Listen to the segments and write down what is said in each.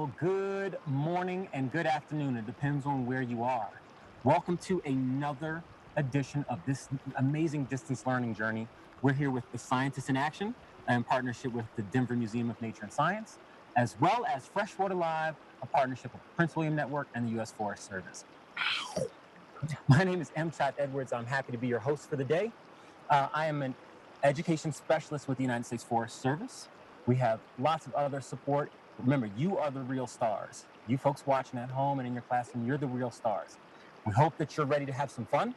Well, good morning and good afternoon. It depends on where you are. Welcome to another edition of this amazing distance learning journey. We're here with the Scientists in Action in partnership with the Denver Museum of Nature and Science, as well as Freshwater Live, a partnership with the Prince William Network and the U.S. Forest Service. My name is M. Chad Edwards. I'm happy to be your host for the day. I am an education specialist with the United States Forest Service. We have lots of other support. Remember, you are the real stars. You folks watching at home and in your classroom, you're the real stars. We hope that you're ready to have some fun,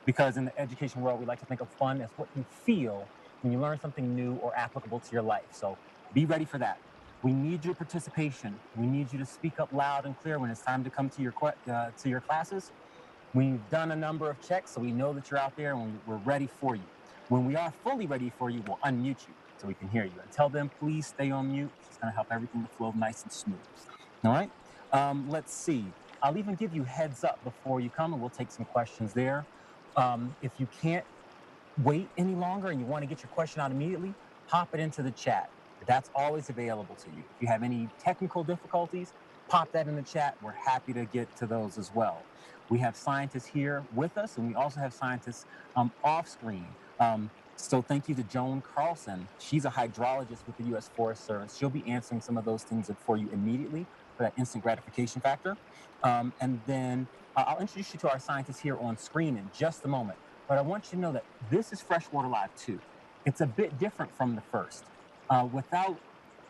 because in the education world, we like to think of fun as what you feel when you learn something new or applicable to your life. So be ready for that. We need your participation. We need you to speak up loud and clear when it's time to come to your classes. We've done a number of checks, so we know that you're out there and we're ready for you. When we are fully ready for you, we'll unmute you so we can hear you. Until then, please stay on mute. It's going to help everything to flow nice and smooth. All right? Let's see. I'll even give you heads up before you come, and we'll take some questions there. If you can't wait any longer and you want to get your question out immediately, pop it into the chat. That's always available to you. If you have any technical difficulties, pop that in the chat. We're happy to get to those as well. We have scientists here with us, and we also have scientists off screen. So thank you to Joan Carlson. She's a hydrologist with the U.S. Forest Service. She'll be answering some of those things for you immediately for that instant gratification factor. And then I'll introduce you to our scientists here on screen in just a moment. But I want you to know that this is Freshwater Live 2. It's a bit different from the first. Without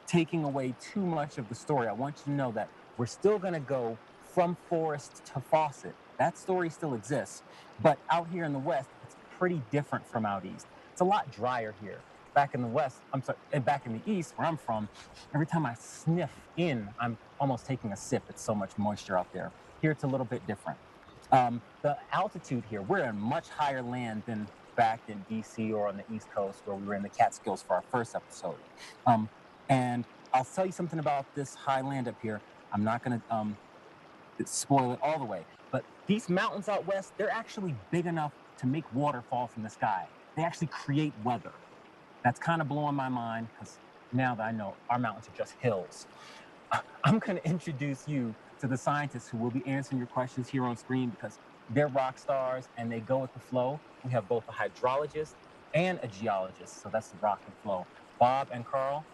taking away too much of the story, I want you to know that we're still going to go from forest to faucet. That story still exists, but out here in the West, it's pretty different from out East. It's a lot drier here. Back in the West, and back in the East, where I'm from, every time I sniff in, I'm almost taking a sip. It's so much moisture out there. Here, it's a little bit different. The altitude here, we're in much higher land than back in DC or on the East Coast, where we were in the Catskills for our first episode. And I'll tell you something about this high land up here. I'm not going to spoil it all the way, but these mountains out west, they're actually big enough to make water fall from the sky. They actually create weather. That's kind of blowing my mind, because now that I know our mountains are just hills. I'm going to introduce you to the scientists who will be answering your questions here on screen, because they're rock stars and they go with the flow. We have both a hydrologist and a geologist, so that's the rock and flow. Bob and Carl,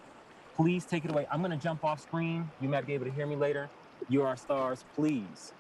please take it away. I'm going to jump off screen. You might be able to hear me later. You are stars. Please